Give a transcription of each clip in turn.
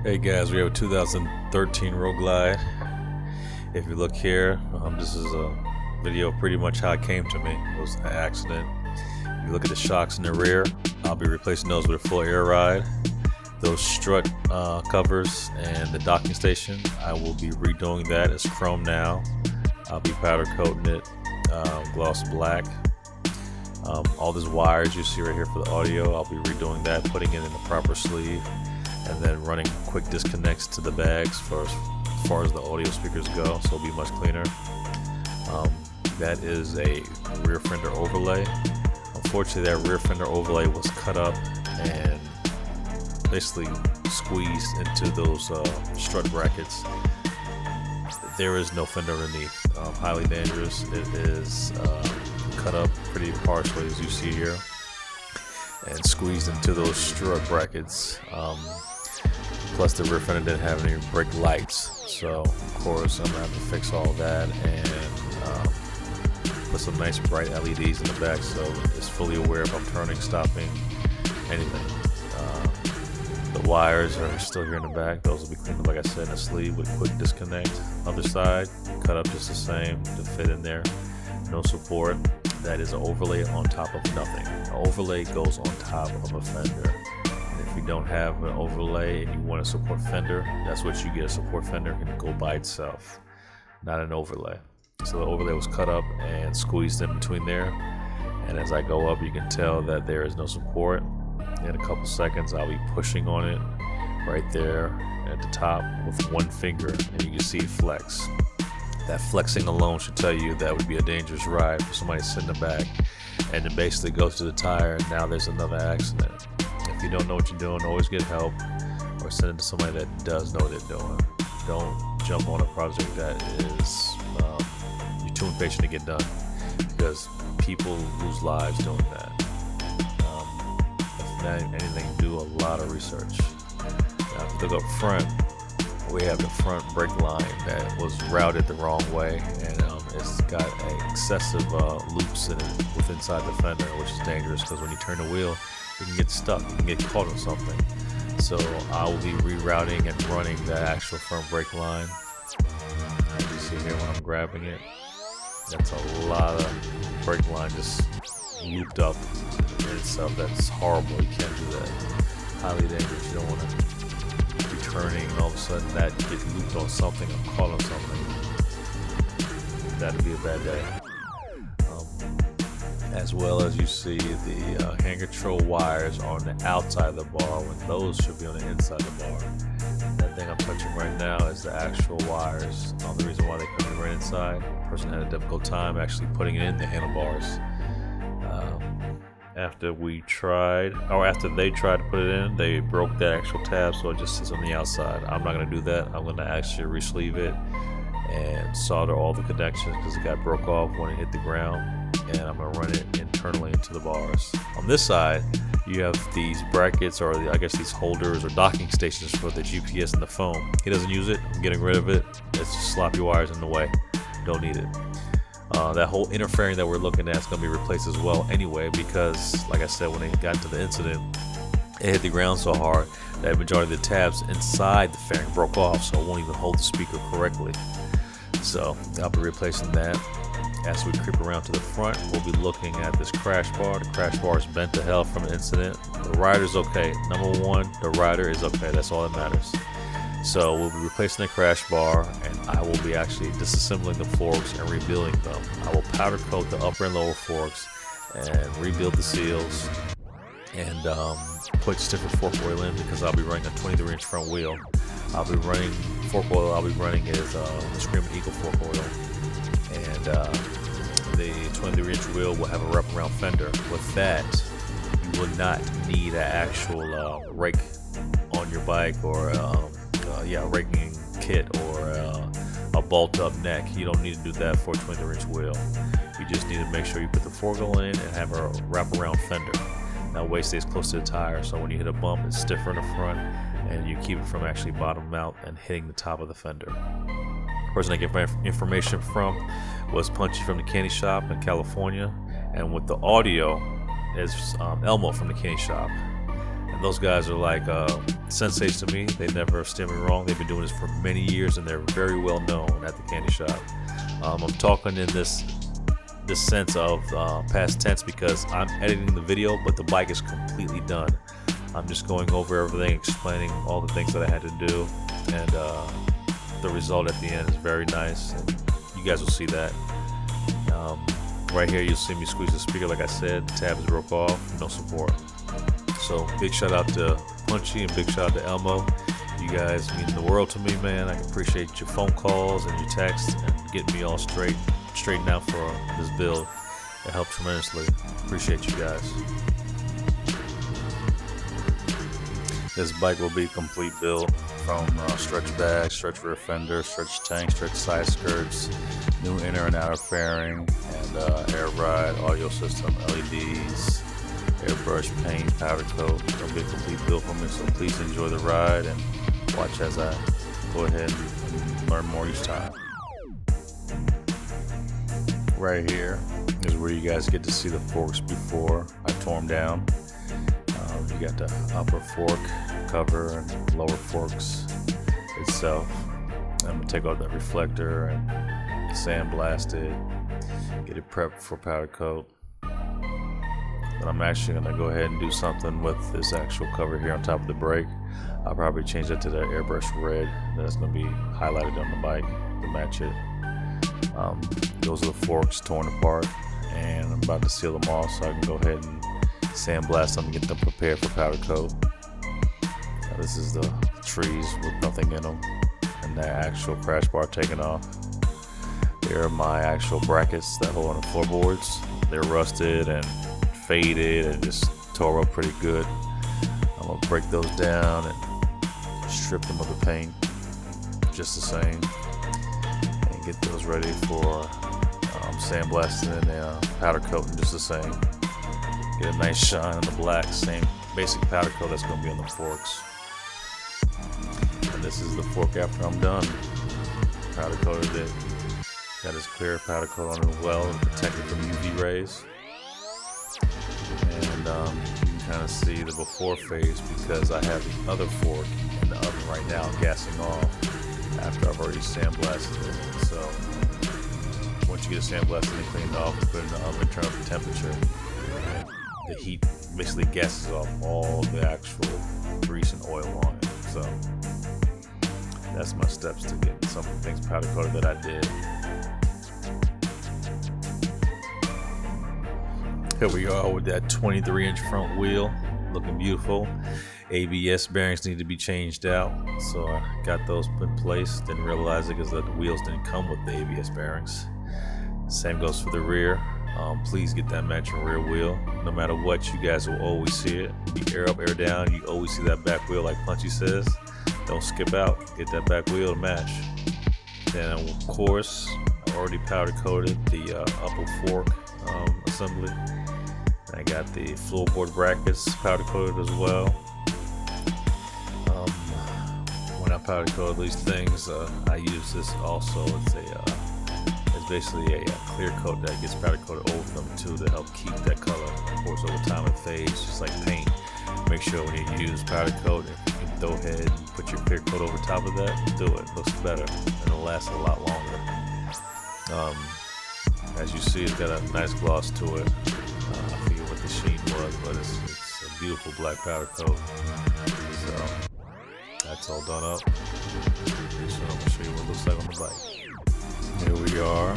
Hey guys, we have a 2013 Road Glide. If you look here, this is a video pretty much how it came to me. It was an accident. If you look at the shocks in the rear, I'll be replacing those with a full air ride. Those strut covers and the docking station, I will be redoing that. It's chrome now. I'll be powder coating it gloss black. All these wires you see right here for the audio, I'll be redoing that, putting it in the proper sleeve, and then running quick disconnects to the bags as far as the audio speakers go, so it'll be much cleaner. That is a rear fender overlay. Unfortunately, that rear fender overlay was cut up and basically squeezed into those strut brackets. There is no fender underneath. Highly dangerous. It is cut up pretty partially, as you see here, and squeezed into those strut brackets. Plus the rear fender didn't have any brake lights, so of course I'm gonna have to fix all that and put some nice bright LEDs in the back so it's fully aware if I'm turning, stopping, anything. The wires are still here in the back. Those will be cleaned up, like I said, in the sleeve with quick disconnect. Other side, cut up just the same to fit in there. No support. That is an overlay on top of nothing. An overlay goes on top of a fender. And if you don't have an overlay and you want a support fender, that's what you get. A support fender can go by itself, not an overlay. So the overlay was cut up and squeezed in between there. And as I go up, you can tell that there is no support. In a couple seconds, I'll be pushing on it right there at the top with one finger, and you can see it flex. That flexing alone should tell you that would be a dangerous ride for somebody to sit in the back and it basically goes to the tire, and now there's another accident. If you don't know what you're doing, always get help or send it to somebody that does know what they're doing. Don't jump on a project that is you're too impatient to get done, because people lose lives doing that. If not anything, do a lot of research. Now, if you look up front, we have the front brake line that was routed the wrong way, and it's got excessive loops in it with inside the fender, which is dangerous because when you turn the wheel, you can get stuck, you can get caught on something. So I will be rerouting and running the actual front brake line. As you see here when I'm grabbing it, that's a lot of brake line just looped up in itself. That's horrible. You can't do that. Highly dangerous. You don't want to be turning and all of a sudden that gets looped on something or caught on something. That'd be a bad day. As well as you see the hand control wires on the outside of the bar when those should be on the inside of the bar. That thing I'm touching right now is the actual wires. The reason why they come in right inside, the person had a difficult time actually putting it in the handlebars. After they tried to put it in, they broke that actual tab, so it just sits on the outside. I'm not going to do that. I'm going to actually re-sleeve it and solder all the connections because it got broke off when it hit the ground, and I'm going to run it internally into the bars. On this side, you have these brackets, or I guess these holders or docking stations for the GPS and the phone. He doesn't use it. I'm getting rid of it. It's just sloppy wires in the way. Don't need it. That whole inner fairing that we're looking at is going to be replaced as well anyway, because like I said, when it got into the incident, it hit the ground so hard that the majority of the tabs inside the fairing broke off, so it won't even hold the speaker correctly. So I'll be replacing that. As we creep around to the front, we'll be looking at this crash bar. The crash bar is bent to hell from the incident. The rider's okay. Number one, the rider is okay. That's all that matters. So we'll be replacing the crash bar, and I will be actually disassembling the forks and rebuilding them. I will powder coat the upper and lower forks and rebuild the seals and put stiffer fork oil in, because I'll be running a 23-inch front wheel. I'll be running fork oil. I'll be running is the Screaming Eagle fork oil, and the 23-inch wheel will have a wraparound fender. With that, you will not need an actual rake on your bike, or raking kit, or a bolt up neck. You don't need to do that for a 23-inch wheel. You just need to make sure you put the fork oil in and have a wraparound fender. That way it stays close to the tire, so when you hit a bump, it's stiffer in the front, and you keep it from actually bottoming out and hitting the top of the fender. The person I get my information from was Punchy from the Candy Shop in California, and with the audio is Elmo from the Candy Shop. Those guys are like senseis to me. They never steer me wrong. They've been doing this for many years, and they're very well known at the candy shop. I'm talking in this sense of past tense because I'm editing the video, but the bike is completely done. I'm just going over everything, explaining all the things that I had to do, and the result at the end is very nice, and you guys will see that. Right here you'll see me squeeze the speaker. Like I said, the tab is broke off, no support. So big shout out to Punchy and big shout out to Elmo. You guys mean the world to me, man. I appreciate your phone calls and your texts and getting me all straightened out for this build. It helped tremendously. Appreciate you guys. This bike will be a complete build from stretch bag, stretch rear fender, stretch tank, stretch side skirts, new inner and outer fairing, and air ride, audio system, LEDs, airbrush, paint, powder coat. It'll be a complete build for me, so please enjoy the ride and watch as I go ahead and learn more each time. Right here is where you guys get to see the forks before I tore them down. You got the upper fork cover and lower forks itself. I'm gonna take out that reflector and sandblast it, get it prepped for powder coat. But I'm actually gonna go ahead and do something with this actual cover here on top of the brake. I'll probably change that to the airbrush red. That's gonna be highlighted on the bike to match it. Those are the forks torn apart, and I'm about to seal them off so I can go ahead and sandblast them and get them prepared for powder coat. This is the trees with nothing in them, and the actual crash bar taken off. Here are my actual brackets that hold on the floorboards. They're rusted and faded and just tore up pretty good. I'm gonna break those down and strip them of the paint just the same, and get those ready for sandblasting and powder coating just the same. Get a nice shine on the black, same basic powder coat that's going to be on the forks. And this is the fork after I'm done. Powder coated it. Got this clear powder coat on it well and protected from UV rays. And you can kind of see the before phase because I have the other fork in the oven right now gassing off after I've already sandblasted it. So once you get it sandblasted and cleaned off, put it in the oven, turn up the temperature. The heat basically gases off all the actual grease and oil on it. So that's my steps to get some of the things powder coated that I did. Here we are with that 23-inch front wheel, looking beautiful. ABS bearings need to be changed out, so I got those in place. Didn't realize it because the wheels didn't come with the ABS bearings. Same goes for the rear. Please get that matching rear wheel. No matter what, you guys will always see it. Be air up, air down. You always see that back wheel like Punchy says. Don't skip out. Get that back wheel to match. Then, of course, I already powder coated the upper fork assembly. I got the floorboard brackets powder coated as well. When I powder coat these things, I use this also. It's basically a clear coat that gets powder coated over them too to help keep that color. Of course, over time it fades just like paint. Make sure when you use powder coat, if you can go ahead and put your clear coat over top of that, do it. It looks better and it'll last a lot longer. As you see, it's got a nice gloss to it. I forget what the sheen was, but it's a beautiful black powder coat. So that's all done up. So I'm gonna show you what it looks like on the bike. Here we are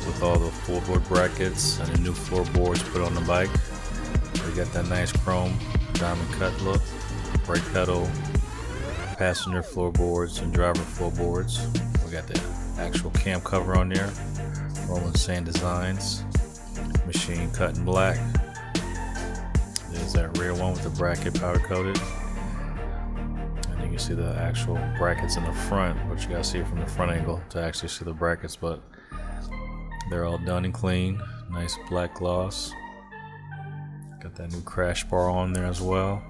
with all the floorboard brackets and the new floorboards put on the bike. We got that nice chrome diamond cut look, brake pedal, passenger floorboards and driver floorboards. We got the actual cam cover on there, Rolling Sand Designs, machine cut in black. There's that rear one with the bracket powder coated. You can see the actual brackets in the front, but you gotta see it from the front angle to actually see the brackets, but they're all done and clean. Nice black gloss. Got that new crash bar on there as well.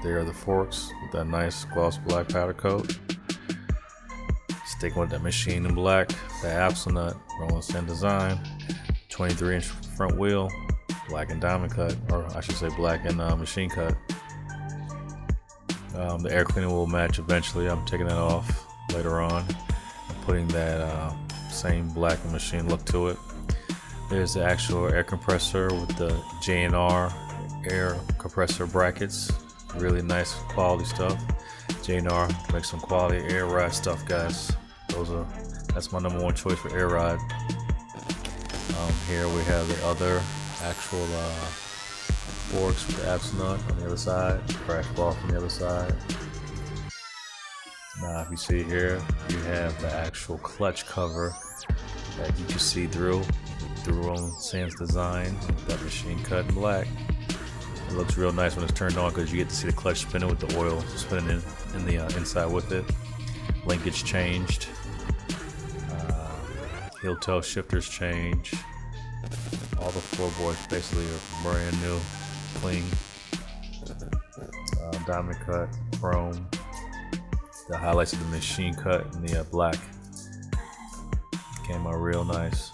There are the forks with that nice gloss black powder coat. Sticking with that machine in black, the axle nut, Rolling Sand Design, 23-inch front wheel, black and diamond cut, or I should say black and machine cut. The air cleaner will match eventually. I'm taking that off later on. I'm putting that same black and machine look to it. There's the actual air compressor with the J&R air compressor brackets. Really nice quality stuff. J&R makes some quality air ride stuff, guys. That's my #1 choice for air ride. Here we have the other actual forks with the abs nut on the other side, crash bar from the other side. Now if you see here, you have the actual clutch cover that you can see through on Sam's design. That machine cut in black. It looks real nice when it's turned on because you get to see the clutch spinning with the oil spinning in the inside with it. Linkage changed. Heel tail shifters change. All the floorboards basically are brand new, clean. Diamond cut, chrome. The highlights of the machine cut in the black came out real nice.